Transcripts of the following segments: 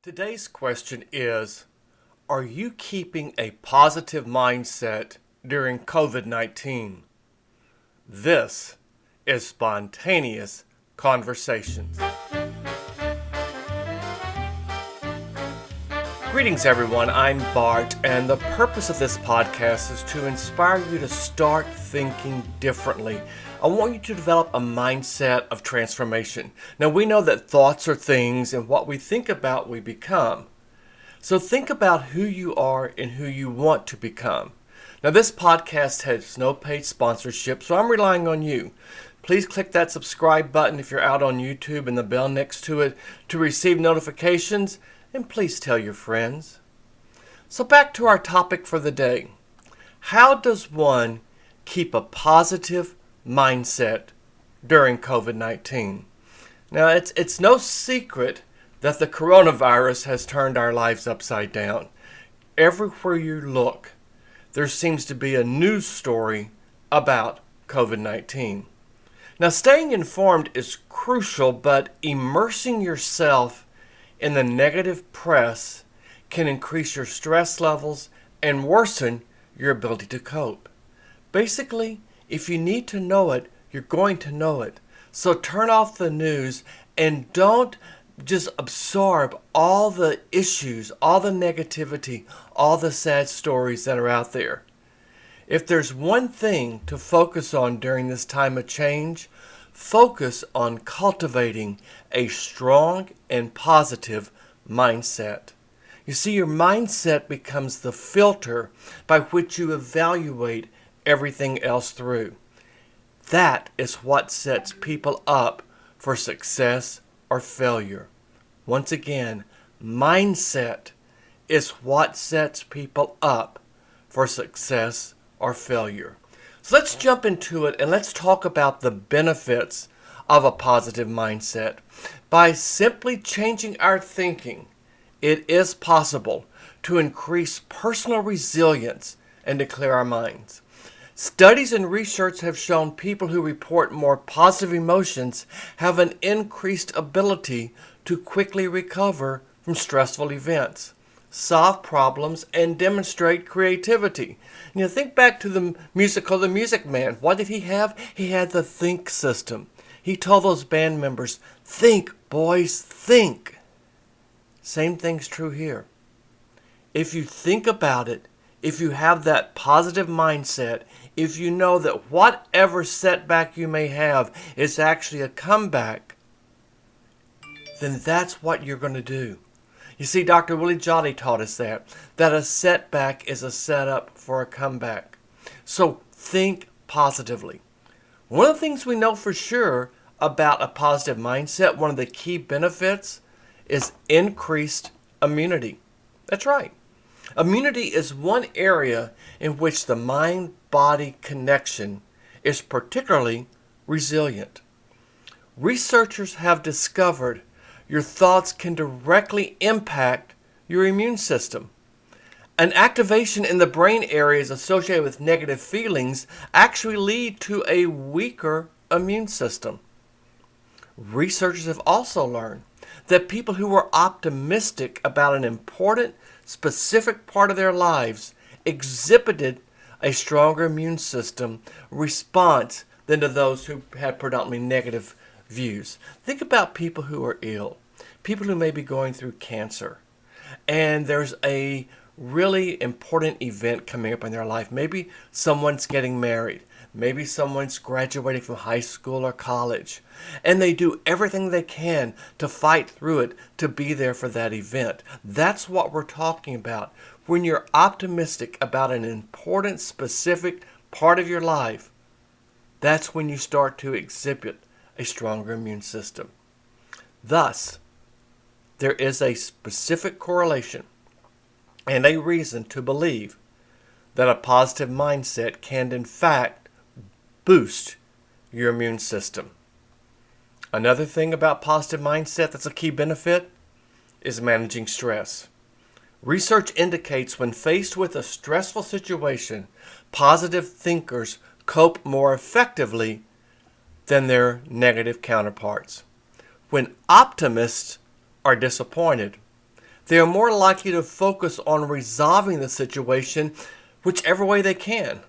Today's question is, are you keeping a positive mindset during COVID-19? This is Spontaneous Conversations. Greetings everyone, I'm Bart, and the purpose of this podcast is to inspire you to start thinking differently. I want you to develop a mindset of transformation. Now we know that thoughts are things, and what we think about we become. So think about who you are and who you want to become. Now this podcast has no paid sponsorship, so I'm relying on you. Please click that subscribe button if you're out on YouTube and the bell next to it to receive notifications. And please tell your friends. So back to our topic for the day. How does one keep a positive mindset during COVID-19? Now, it's no secret that the coronavirus has turned our lives upside down. Everywhere you look, there seems to be a news story about COVID-19. Now, staying informed is crucial, but immersing yourself in the negative press can increase your stress levels and worsen your ability to cope. Basically, if you need to know it, you're going to know it. So turn off the news and don't just absorb all the issues, all the negativity, all the sad stories that are out there. If there's one thing to focus on during this time of change, focus on cultivating a strong and positive mindset. You see, your mindset becomes the filter by which you evaluate everything else through. That is what sets people up for success or failure. Once again, mindset is what sets people up for success or failure. So let's jump into it and let's talk about the benefits of a positive mindset. By simply changing our thinking, it is possible to increase personal resilience and to clear our minds. Studies and research have shown people who report more positive emotions have an increased ability to quickly recover from stressful events, solve problems, and demonstrate creativity. You know, think back to the musical The Music Man. What did he have? He had the think system. He told those band members, think, boys, think. Same thing's true here. If you think about it, if you have that positive mindset, if you know that whatever setback you may have is actually a comeback, then that's what you're going to do. You see, Dr. Willie Jolly taught us that a setback is a setup for a comeback. So think positively. One of the things we know for sure about a positive mindset, one of the key benefits, is increased immunity. That's right. Immunity is one area in which the mind-body connection is particularly resilient. Researchers have discovered your thoughts can directly impact your immune system. An activation in the brain areas associated with negative feelings actually lead to a weaker immune system. Researchers have also learned that people who were optimistic about an important, specific part of their lives exhibited a stronger immune system response than to those who had predominantly negative views. Think about people who are ill, people who may be going through cancer, and there's a really important event coming up in their life. Maybe someone's getting married. Maybe someone's graduating from high school or college, and they do everything they can to fight through it, to be there for that event. That's what we're talking about. When you're optimistic about an important, specific part of your life, that's when you start to exhibit a stronger immune system. Thus, there is a specific correlation and a reason to believe that a positive mindset can, in fact, boost your immune system. Another thing about positive mindset that's a key benefit is managing stress. Research indicates when faced with a stressful situation, positive thinkers cope more effectively than their negative counterparts. When optimists are disappointed, They are more likely to focus on resolving the situation whichever way they can,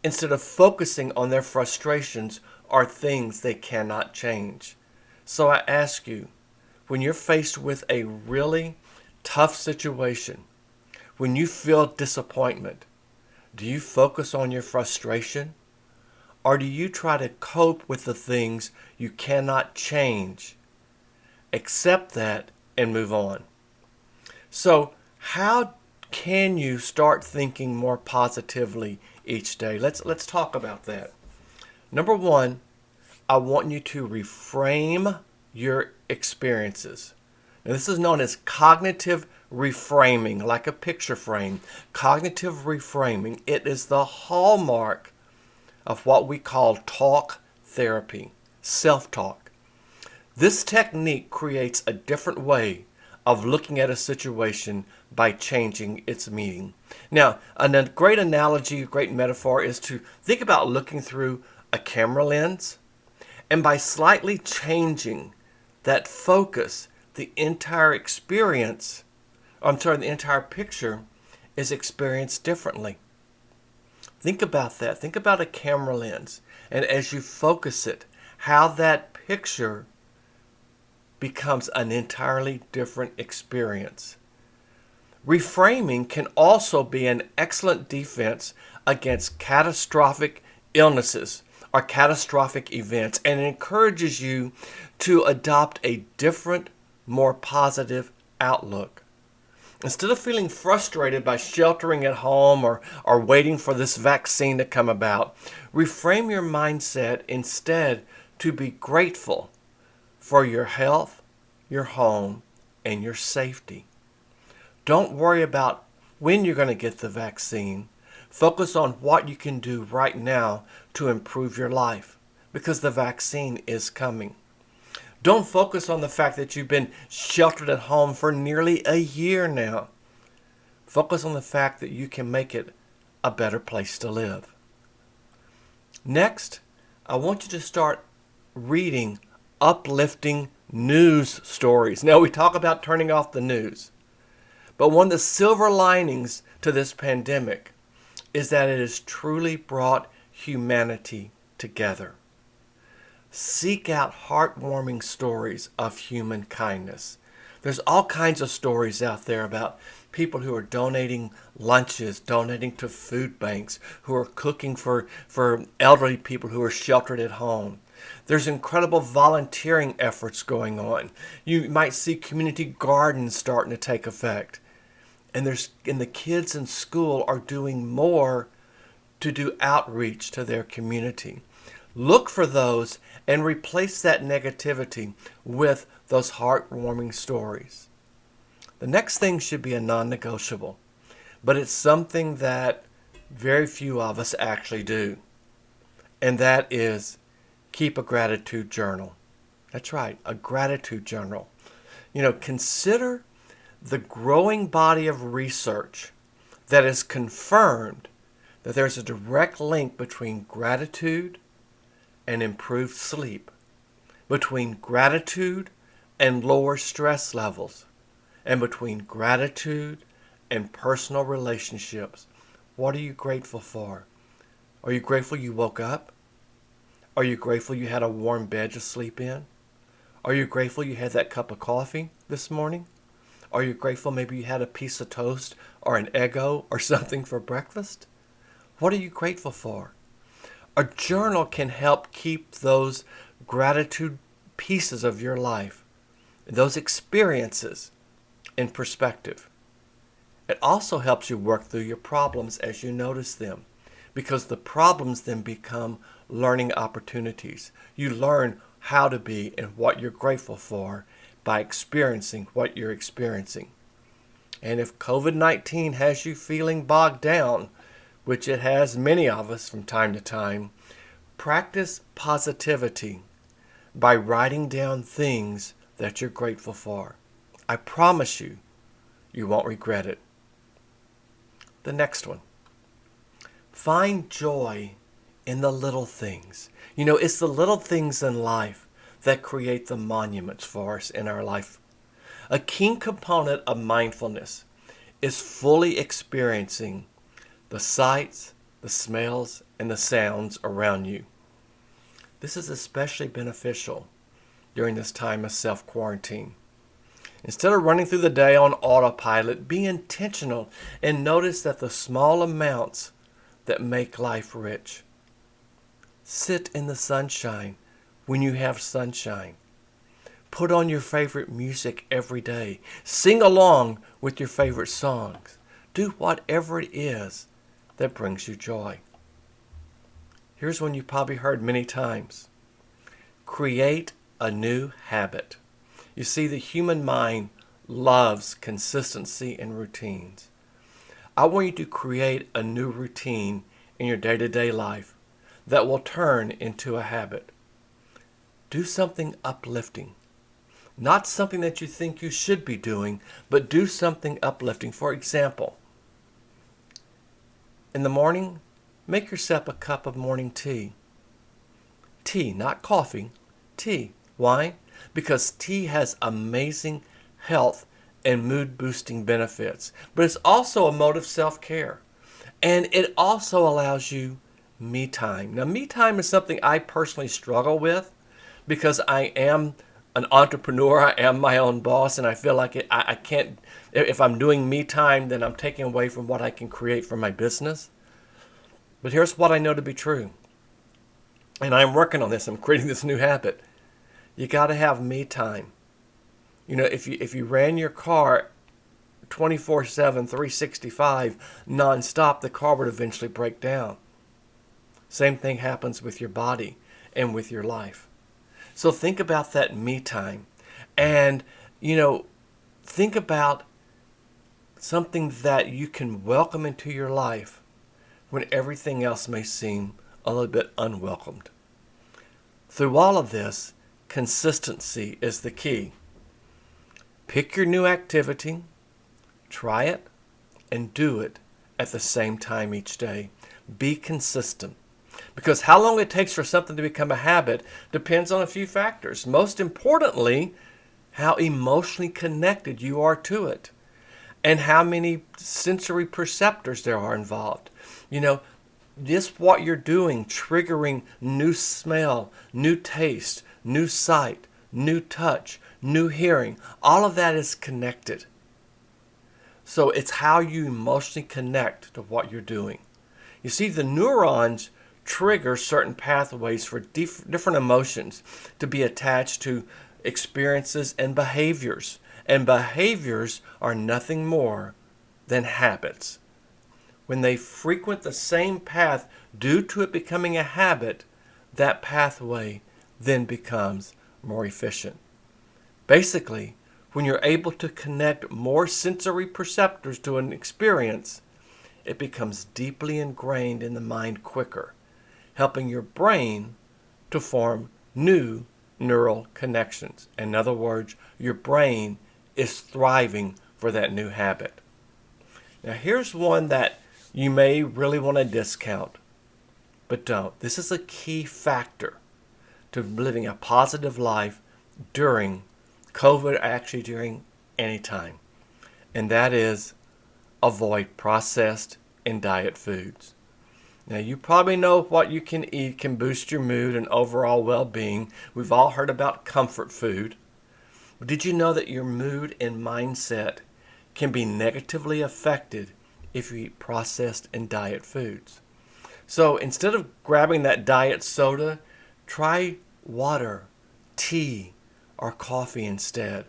instead of focusing on their frustrations or things they cannot change. So I ask you, when you're faced with a really tough situation, when you feel disappointment, do you focus on your frustration? Or do you try to cope with the things you cannot change? Accept that and move on. So, how can you start thinking more positively each day? Let's talk about that. Number one, I want you to reframe your experiences. Now, this is known as cognitive reframing, like a picture frame. Cognitive reframing, it is the hallmark of what we call talk therapy, self-talk. This technique creates a different way of looking at a situation by changing its meaning. Now, a great analogy, a great metaphor is to think about looking through a camera lens, and by slightly changing that focus, the entire the entire picture is experienced differently. Think about that. Think about a camera lens, and as you focus it, how that picture becomes an entirely different experience. Reframing can also be an excellent defense against catastrophic illnesses or catastrophic events, and it encourages you to adopt a different, more positive outlook. Instead of feeling frustrated by sheltering at home or waiting for this vaccine to come about, reframe your mindset instead to be grateful for your health, your home, and your safety. Don't worry about when you're going to get the vaccine. Focus on what you can do right now to improve your life, because the vaccine is coming. Don't focus on the fact that you've been sheltered at home for nearly a year now. Focus on the fact that you can make it a better place to live. Next, I want you to start reading uplifting news stories. Now, we talk about turning off the news, but one of the silver linings to this pandemic is that it has truly brought humanity together. Seek out heartwarming stories of human kindness. There's all kinds of stories out there about people who are donating lunches, donating to food banks, who are cooking for elderly people who are sheltered at home. There's incredible volunteering efforts going on. You might see community gardens starting to take effect. And the kids in school are doing more to do outreach to their community. Look for those and replace that negativity with those heartwarming stories. The next thing should be a non-negotiable, but it's something that very few of us actually do, and that is keep a gratitude journal. That's right, a gratitude journal. Consider the growing body of research that has confirmed that there's a direct link between gratitude and improved sleep, between gratitude and lower stress levels, and between gratitude and personal relationships. What are you grateful for? Are you grateful you woke up? Are you grateful you had a warm bed to sleep in? Are you grateful you had that cup of coffee this morning? Are you grateful maybe you had a piece of toast or an Eggo or something for breakfast? What are you grateful for? A journal can help keep those gratitude pieces of your life, those experiences, in perspective. It also helps you work through your problems as you notice them, because the problems then become learning opportunities. You learn how to be and what you're grateful for by experiencing what you're experiencing. And if COVID-19 has you feeling bogged down, which it has many of us from time to time, practice positivity by writing down things that you're grateful for. I promise you, you won't regret it. The next one. Find joy in the little things. It's the little things in life that create the monuments for us in our life. A key component of mindfulness is fully experiencing the sights, the smells, and the sounds around you. This is especially beneficial during this time of self-quarantine. Instead of running through the day on autopilot, be intentional and notice that the small amounts that make life rich. Sit in the sunshine when you have sunshine. Put on your favorite music every day. Sing along with your favorite songs. Do whatever it is that brings you joy. Here's one you probably heard many times. Create a new habit. You see, the human mind loves consistency and routines. I want you to create a new routine in your day-to-day life that will turn into a habit. Do something uplifting. Not something that you think you should be doing, but do something uplifting. For example, in the morning, make yourself a cup of morning tea. Tea, not coffee, tea. Why? Because tea has amazing health and mood-boosting benefits, but it's also a mode of self-care. And it also allows you me time. Now, me time is something I personally struggle with because I am an entrepreneur. I am my own boss, and I feel like I can't, if I'm doing me time, then I'm taking away from what I can create for my business. But here's what I know to be true. And I'm working on this. I'm creating this new habit. You got to have me time. You know, if you ran your car 24/7, 365, nonstop, the car would eventually break down. Same thing happens with your body and with your life. So think about that me time. And, think about something that you can welcome into your life when everything else may seem a little bit unwelcomed. Through all of this, consistency is the key. Pick your new activity, try it, and do it at the same time each day. Be consistent. Because how long it takes for something to become a habit depends on a few factors. Most importantly, how emotionally connected you are to it and how many sensory perceptors there are involved. Just what you're doing, triggering new smell, new taste, new sight, new touch, new hearing, all of that is connected. So it's how you emotionally connect to what you're doing. You see, the neurons trigger certain pathways for different emotions to be attached to experiences and behaviors. And behaviors are nothing more than habits. When they frequent the same path due to it becoming a habit, that pathway then becomes more efficient. Basically, when you're able to connect more sensory perceptors to an experience, it becomes deeply ingrained in the mind quicker, helping your brain to form new neural connections. In other words, your brain is thriving for that new habit. Now, here's one that you may really want to discount, but don't. This is a key factor to living a positive life during COVID, actually during any time, and that is avoid processed and diet foods. Now, you probably know what you can eat can boost your mood and overall well-being. We've all heard about comfort food. But did you know that your mood and mindset can be negatively affected if you eat processed and diet foods? So instead of grabbing that diet soda, try water, tea, or coffee instead.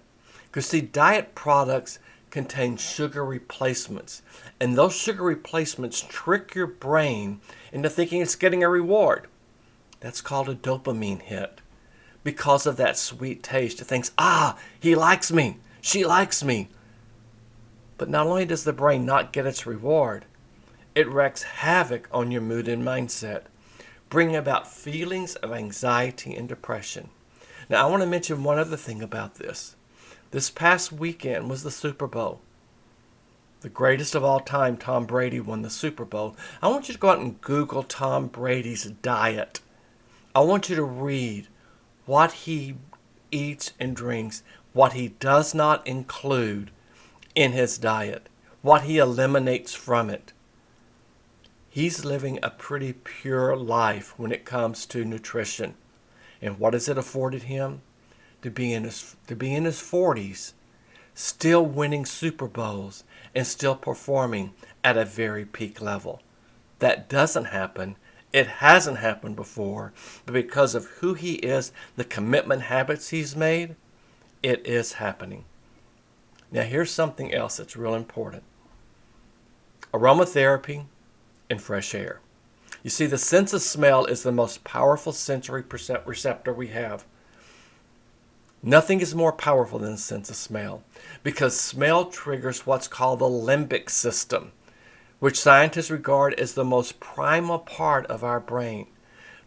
Because see, diet products contain sugar replacements, and those sugar replacements trick your brain into thinking it's getting a reward. That's called a dopamine hit. Because of that sweet taste, it thinks, he likes me, she likes me. But not only does the brain not get its reward, it wreaks havoc on your mood and mindset, bringing about feelings of anxiety and depression. Now, I want to mention one other thing about this. This past weekend was the Super Bowl. The greatest of all time, Tom Brady, won the Super Bowl. I want you to go out and Google Tom Brady's diet. I want you to read what he eats and drinks what he does not include in his diet, what he eliminates from it. He's living a pretty pure life when it comes to nutrition. And what has it afforded him? To be in his 40s, still winning Super Bowls and still performing at a very peak level. That doesn't happen. It hasn't happened before, but because of who he is, the commitment habits he's made, it is happening. Now here's something else that's real important. Aromatherapy and fresh air. You see, the sense of smell is the most powerful sensory receptor we have. Nothing is more powerful than the sense of smell, because smell triggers what's called the limbic system, which scientists regard as the most primal part of our brain.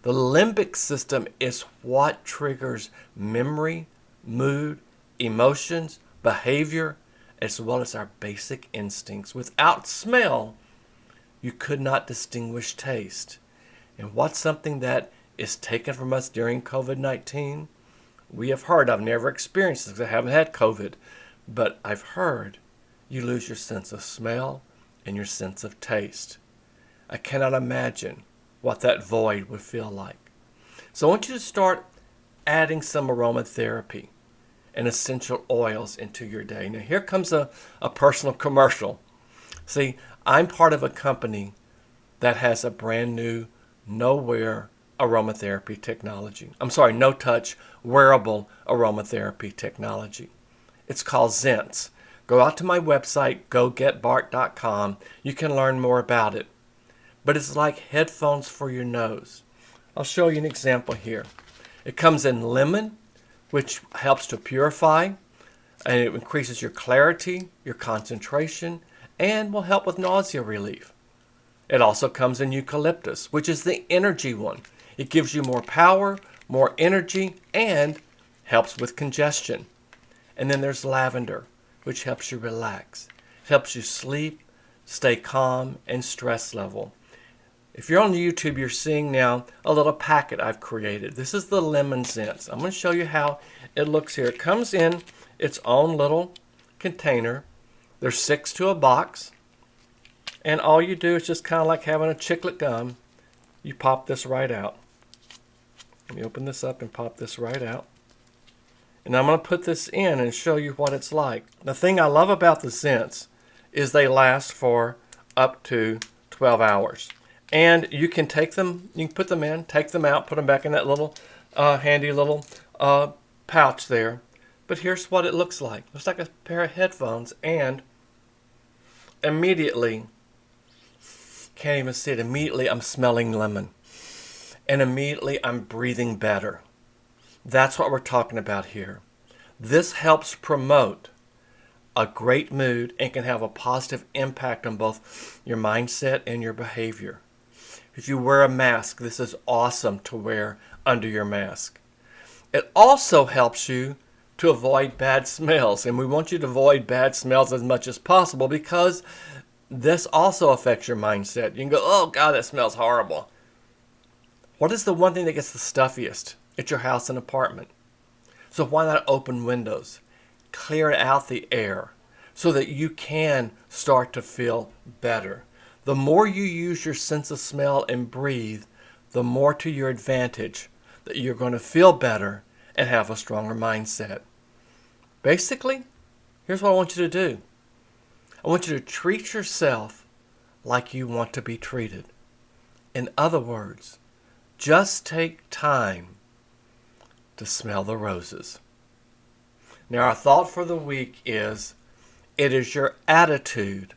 The limbic system is what triggers memory, mood, emotions, behavior, as well as our basic instincts. Without smell, you could not distinguish taste. And what's something that is taken from us during COVID-19? We have heard, I've never experienced this because I haven't had COVID, but I've heard you lose your sense of smell and your sense of taste. I cannot imagine what that void would feel like. So I want you to start adding some aromatherapy and essential oils into your day. Now here comes a personal commercial. See, I'm part of a company that has a brand new no-wear aromatherapy technology. No-touch wearable aromatherapy technology. It's called Zents. Go out to my website, gogetbart.com. You can learn more about it. But it's like headphones for your nose. I'll show you an example here. It comes in lemon, which helps to purify, and it increases your clarity, your concentration, and will help with nausea relief. It also comes in eucalyptus, which is the energy one. It gives you more power, more energy, and helps with congestion. And then there's lavender, which helps you relax. It helps you sleep, stay calm, and stress level. If you're on YouTube, you're seeing now a little packet I've created. This is the lemon Zents. I'm going to show you how it looks here. It comes in its own little container. There's 6 to a box. And all you do is just kind of like having a chiclet gum. You pop this right out. Let me open this up and pop this right out. And I'm going to put this in and show you what it's like. The thing I love about the Zents is they last for up to 12 hours. And you can take them, you can put them in, take them out, put them back in that little handy little pouch there. But here's what it looks like. It looks like a pair of headphones, and immediately, can't even see it, immediately I'm smelling lemon. And immediately I'm breathing better. That's what we're talking about here. This helps promote a great mood and can have a positive impact on both your mindset and your behavior. If you wear a mask, this is awesome to wear under your mask. It also helps you to avoid bad smells, and we want you to avoid bad smells as much as possible because this also affects your mindset. You can go, oh God, that smells horrible. What is the one thing that gets the stuffiest? It's your house and apartment. So why not open windows? Clear out the air so that you can start to feel better. The more you use your sense of smell and breathe, the more to your advantage that you're going to feel better and have a stronger mindset. Basically, here's what I want you to do. I want you to treat yourself like you want to be treated. In other words, just take time to smell the roses. Now, our thought for the week is, it is your attitude,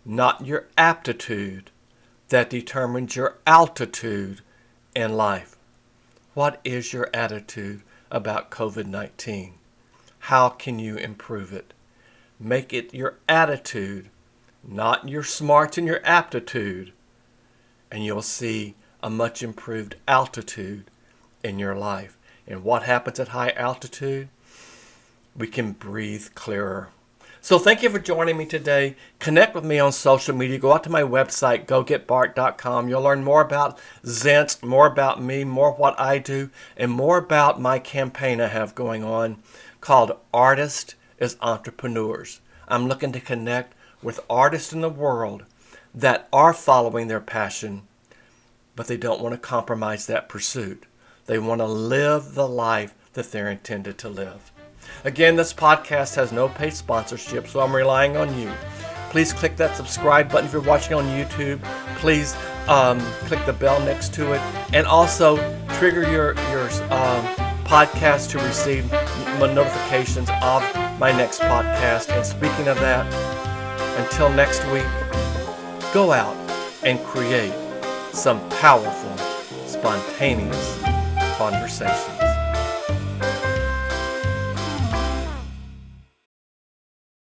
not your aptitude, that determines your altitude in life. What is your attitude about COVID-19? How can you improve it? Make it your attitude, not your smarts and your aptitude, and you'll see a much improved altitude in your life. And what happens at high altitude? We can breathe clearer. So thank you for joining me today. Connect with me on social media. Go out to my website, gogetbart.com. You'll learn more about Zents, more about me, more what I do, and more about my campaign I have going on called Artists as Entrepreneurs. I'm looking to connect with artists in the world that are following their passion, but they don't want to compromise that pursuit. They want to live the life that they're intended to live. Again, this podcast has no paid sponsorship, so I'm relying on you. Please click that subscribe button if you're watching on YouTube. Please click the bell next to it, and also trigger your podcast to receive notifications of my next podcast. And speaking of that, until next week, go out and create some powerful, spontaneous conversations.